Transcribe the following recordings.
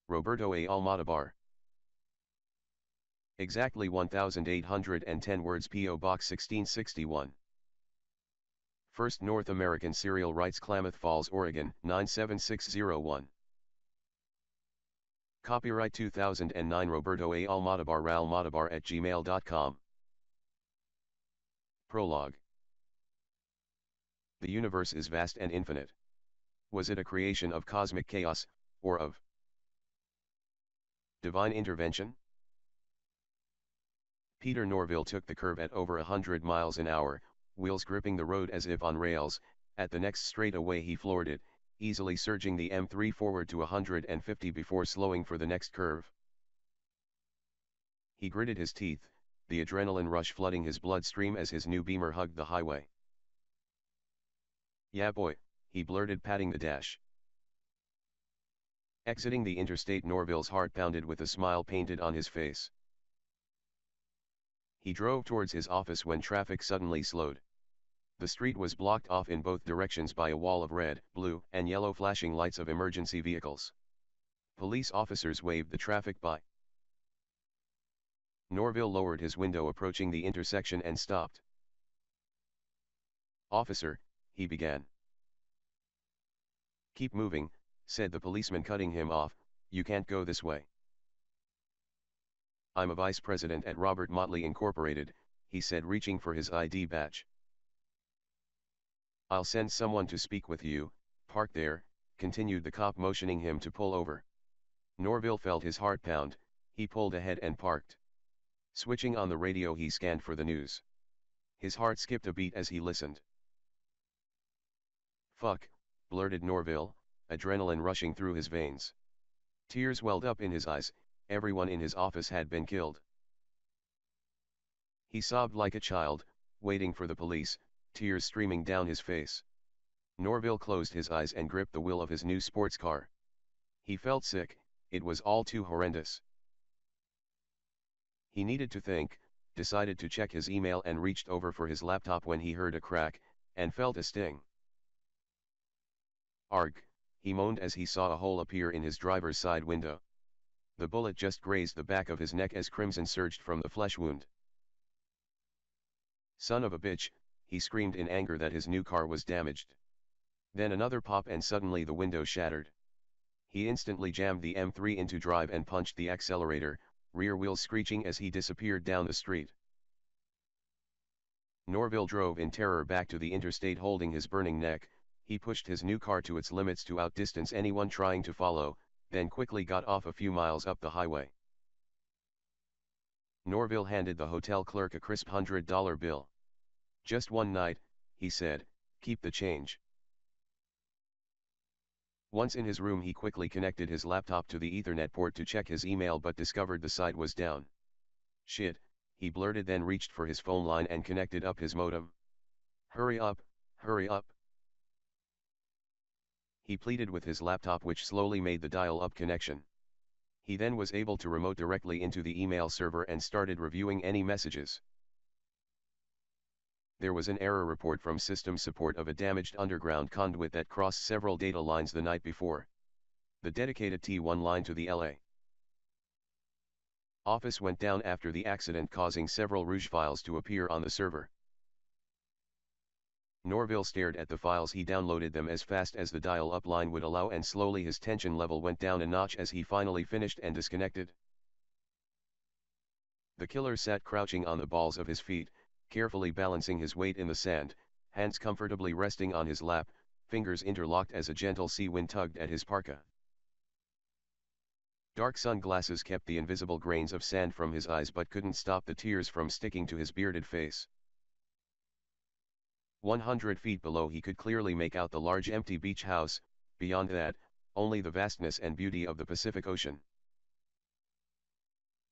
Roberto A. Almodovar. Exactly 1,810 words. P.O. Box 1661. First North American Serial Rights, Klamath Falls, Oregon, 97601. Copyright 2009 Roberto A. Almodovar, ralmodovar@gmail.com. Prologue. The universe is vast and infinite. Was it a creation of cosmic chaos, or of divine intervention? Peter Norville took the curve at over 100 miles an hour, wheels gripping the road as if on rails. At the next straightaway he floored it, easily surging the M3 forward to 150 before slowing for the next curve. He gritted his teeth, the adrenaline rush flooding his bloodstream as his new Beamer hugged the highway. "Yeah boy," he blurted, patting the dash. Exiting the interstate, Norville's heart pounded with a smile painted on his face. He drove towards his office when traffic suddenly slowed. The street was blocked off in both directions by a wall of red, blue, and yellow flashing lights of emergency vehicles. Police officers waved the traffic by. Norville lowered his window approaching the intersection and stopped. "Officer," he began. "Keep moving," said the policeman, cutting him off. "You can't go this way." "I'm a vice president at Robert Motley Incorporated," he said, reaching for his ID badge. "I'll send someone to speak with you. Park there," continued the cop, motioning him to pull over. Norville felt his heart pound. He pulled ahead and parked. Switching on the radio, he scanned for the news. His heart skipped a beat as he listened. "Fuck," blurted Norville, adrenaline rushing through his veins. Tears welled up in his eyes. Everyone in his office had been killed. He sobbed like a child, waiting for the police, tears streaming down his face. Norville closed his eyes and gripped the wheel of his new sports car. He felt sick. It was all too horrendous. He needed to think, decided to check his email, and reached over for his laptop when he heard a crack, and felt a sting. "Arg," he moaned as he saw a hole appear in his driver's side window. The bullet just grazed the back of his neck as crimson surged from the flesh wound. "Son of a bitch," he screamed in anger that his new car was damaged. Then another pop and suddenly the window shattered. He instantly jammed the M3 into drive and punched the accelerator, rear wheels screeching as he disappeared down the street. Norville drove in terror back to the interstate, holding his burning neck. He pushed his new car to its limits to outdistance anyone trying to follow, then quickly got off a few miles up the highway. Norville handed the hotel clerk a crisp $100 bill. "Just one night," he said, "keep the change." Once in his room, he quickly connected his laptop to the Ethernet port to check his email, but discovered the site was down. "Shit," he blurted, then reached for his phone line and connected up his modem. Hurry up, hurry up." He pleaded with his laptop, which slowly made the dial-up connection. He then was able to remote directly into the email server and started reviewing any messages. There was an error report from system support of a damaged underground conduit that crossed several data lines the night before. The dedicated T1 line to the L.A. office went down after the accident, causing several Rouge files to appear on the server. Norville stared at the files. He downloaded them as fast as the dial-up line would allow, and slowly his tension level went down a notch as he finally finished and disconnected. The killer sat crouching on the balls of his feet, carefully balancing his weight in the sand, hands comfortably resting on his lap, fingers interlocked as a gentle sea wind tugged at his parka. Dark sunglasses kept the invisible grains of sand from his eyes but couldn't stop the tears from sticking to his bearded face. 100 feet below he could clearly make out the large empty beach house. Beyond that, only the vastness and beauty of the Pacific Ocean.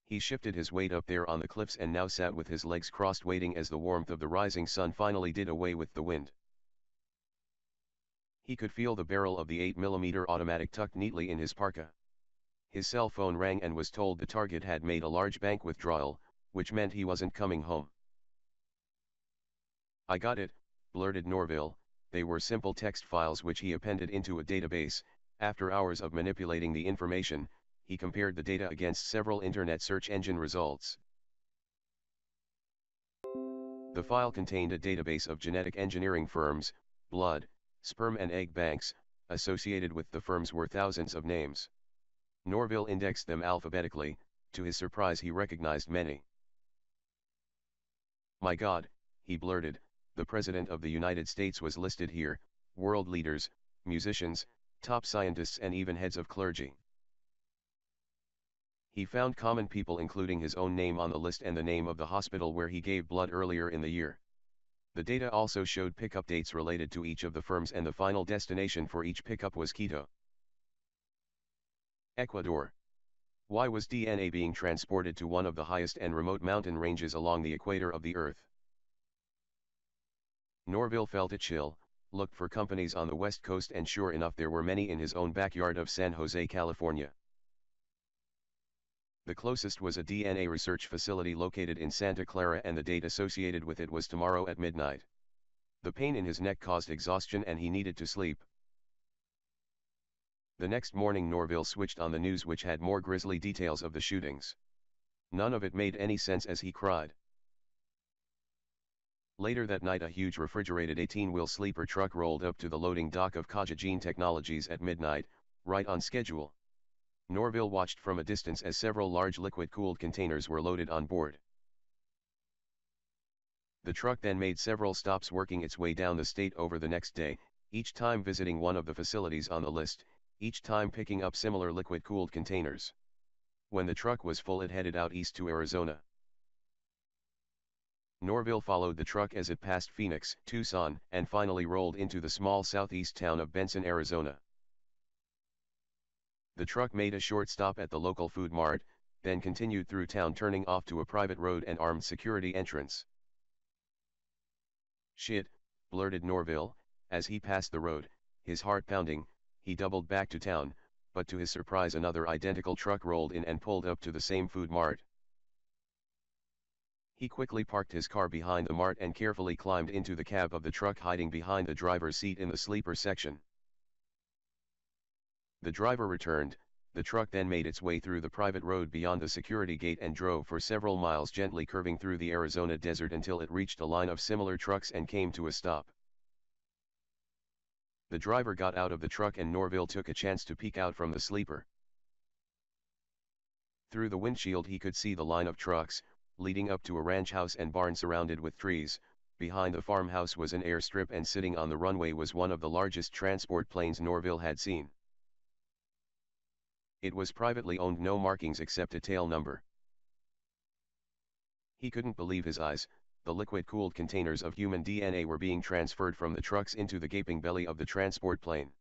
He shifted his weight up there on the cliffs and now sat with his legs crossed, waiting as the warmth of the rising sun finally did away with the wind. He could feel the barrel of the 8mm automatic tucked neatly in his parka. His cell phone rang and was told the target had made a large bank withdrawal, which meant he wasn't coming home. "I got it," blurted Norville. They were simple text files which he appended into a database. After hours of manipulating the information, he compared the data against several internet search engine results. The file contained a database of genetic engineering firms, blood, sperm and egg banks. Associated with the firms were thousands of names. Norville indexed them alphabetically. To his surprise he recognized many. "My God," he blurted, "the President of the United States was listed here, world leaders, musicians, top scientists and even heads of clergy." He found common people including his own name on the list and the name of the hospital where he gave blood earlier in the year. The data also showed pickup dates related to each of the firms and the final destination for each pickup was Quito, Ecuador. Why was DNA being transported to one of the highest and remote mountain ranges along the equator of the Earth? Norville felt a chill, looked for companies on the west coast and sure enough there were many in his own backyard of San Jose, California. The closest was a DNA research facility located in Santa Clara and the date associated with it was tomorrow at midnight. The pain in his neck caused exhaustion and he needed to sleep. The next morning Norville switched on the news which had more grisly details of the shootings. None of it made any sense as he cried. Later that night a huge refrigerated 18-wheel sleeper truck rolled up to the loading dock of Cajajin Technologies at midnight, right on schedule. Norville watched from a distance as several large liquid-cooled containers were loaded on board. The truck then made several stops working its way down the state over the next day, each time visiting one of the facilities on the list, each time picking up similar liquid-cooled containers. When the truck was full it headed out east to Arizona. Norville followed the truck as it passed Phoenix, Tucson, and finally rolled into the small southeast town of Benson, Arizona. The truck made a short stop at the local food mart, then continued through town turning off to a private road and armed security entrance. "Shit," blurted Norville, as he passed the road, his heart pounding. He doubled back to town, but to his surprise another identical truck rolled in and pulled up to the same food mart. He quickly parked his car behind the mart and carefully climbed into the cab of the truck hiding behind the driver's seat in the sleeper section. The driver returned, the truck then made its way through the private road beyond the security gate and drove for several miles gently curving through the Arizona desert until it reached a line of similar trucks and came to a stop. The driver got out of the truck and Norville took a chance to peek out from the sleeper. Through the windshield he could see the line of trucks, leading up to a ranch house and barn surrounded with trees. Behind the farmhouse was an airstrip and sitting on the runway was one of the largest transport planes Norville had seen. It was privately owned, no markings except a tail number. He couldn't believe his eyes. The liquid-cooled containers of human DNA were being transferred from the trucks into the gaping belly of the transport plane.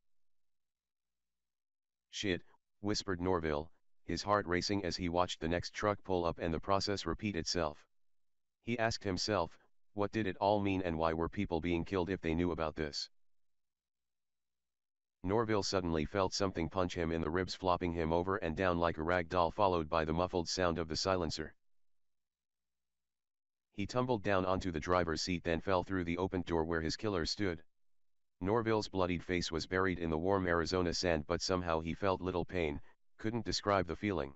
"Shit," whispered Norville, his heart racing as he watched the next truck pull up and the process repeat itself. He asked himself, what did it all mean and why were people being killed if they knew about this? Norville suddenly felt something punch him in the ribs, flopping him over and down like a rag doll, followed by the muffled sound of the silencer. He tumbled down onto the driver's seat, then fell through the opened door where his killer stood. Norville's bloodied face was buried in the warm Arizona sand, but somehow he felt little pain, couldn't describe the feeling.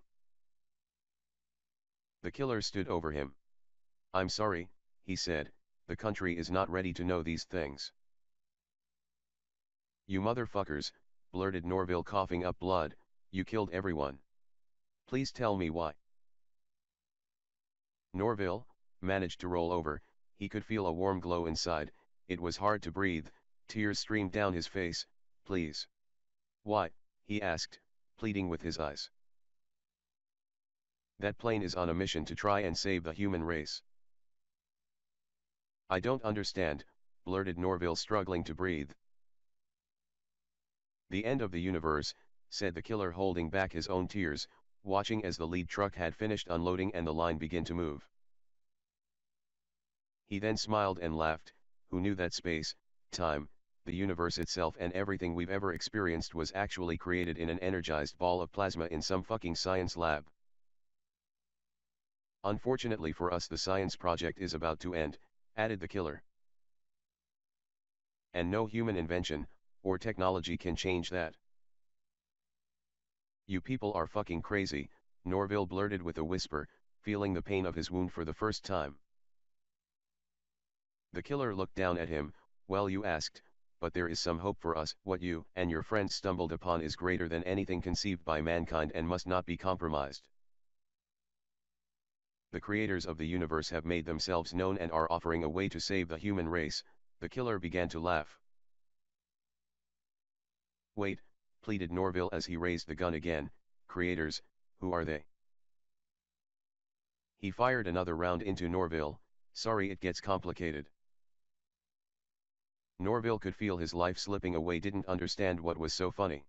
The killer stood over him. "I'm sorry," he said, "the country is not ready to know these things." "You motherfuckers," blurted Norville, coughing up blood, "you killed everyone. Please tell me why." Norville managed to roll over. He could feel a warm glow inside. It was hard to breathe. Tears streamed down his face. "Please." "Why?" he asked, pleading with his eyes. "That plane is on a mission to try and save the human race." "I don't understand," blurted Norville, struggling to breathe. "The end of the universe," said the killer, holding back his own tears, watching as the lead truck had finished unloading and the line began to move. He then smiled and laughed. Who knew that space, time, the universe itself and everything we've ever experienced was actually created in an energized ball of plasma in some fucking science lab? "Unfortunately for us the science project is about to end," added the killer. "And no human invention, or technology can change that." You people are fucking crazy, Norville blurted with a whisper, feeling the pain of his wound for the first time. The killer looked down at him. Well, you asked, but there is some hope for us. What you and your friends stumbled upon is greater than anything conceived by mankind and must not be compromised. The creators of the universe have made themselves known and are offering a way to save the human race. The killer began to laugh. Wait, pleaded Norville as he raised the gun again. Creators, who are they? He fired another round into Norville. Sorry, it gets complicated. Norville could feel his life slipping away, didn't understand what was so funny.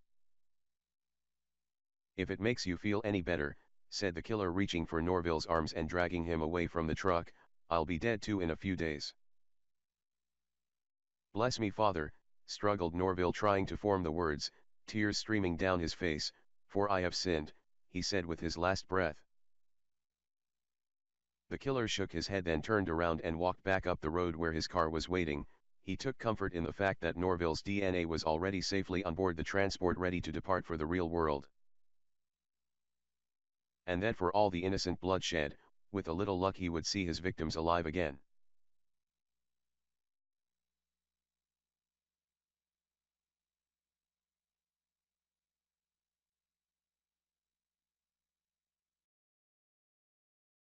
If it makes you feel any better, said the killer, reaching for Norville's arms and dragging him away from the truck, I'll be dead too in a few days. Bless me, Father, struggled Norville, trying to form the words, tears streaming down his face. For I have sinned, he said with his last breath. The killer shook his head, then turned around and walked back up the road where his car was waiting. He took comfort in the fact that Norville's DNA was already safely on board the transport, ready to depart for the real world. And that for all the innocent bloodshed, with a little luck he would see his victims alive again.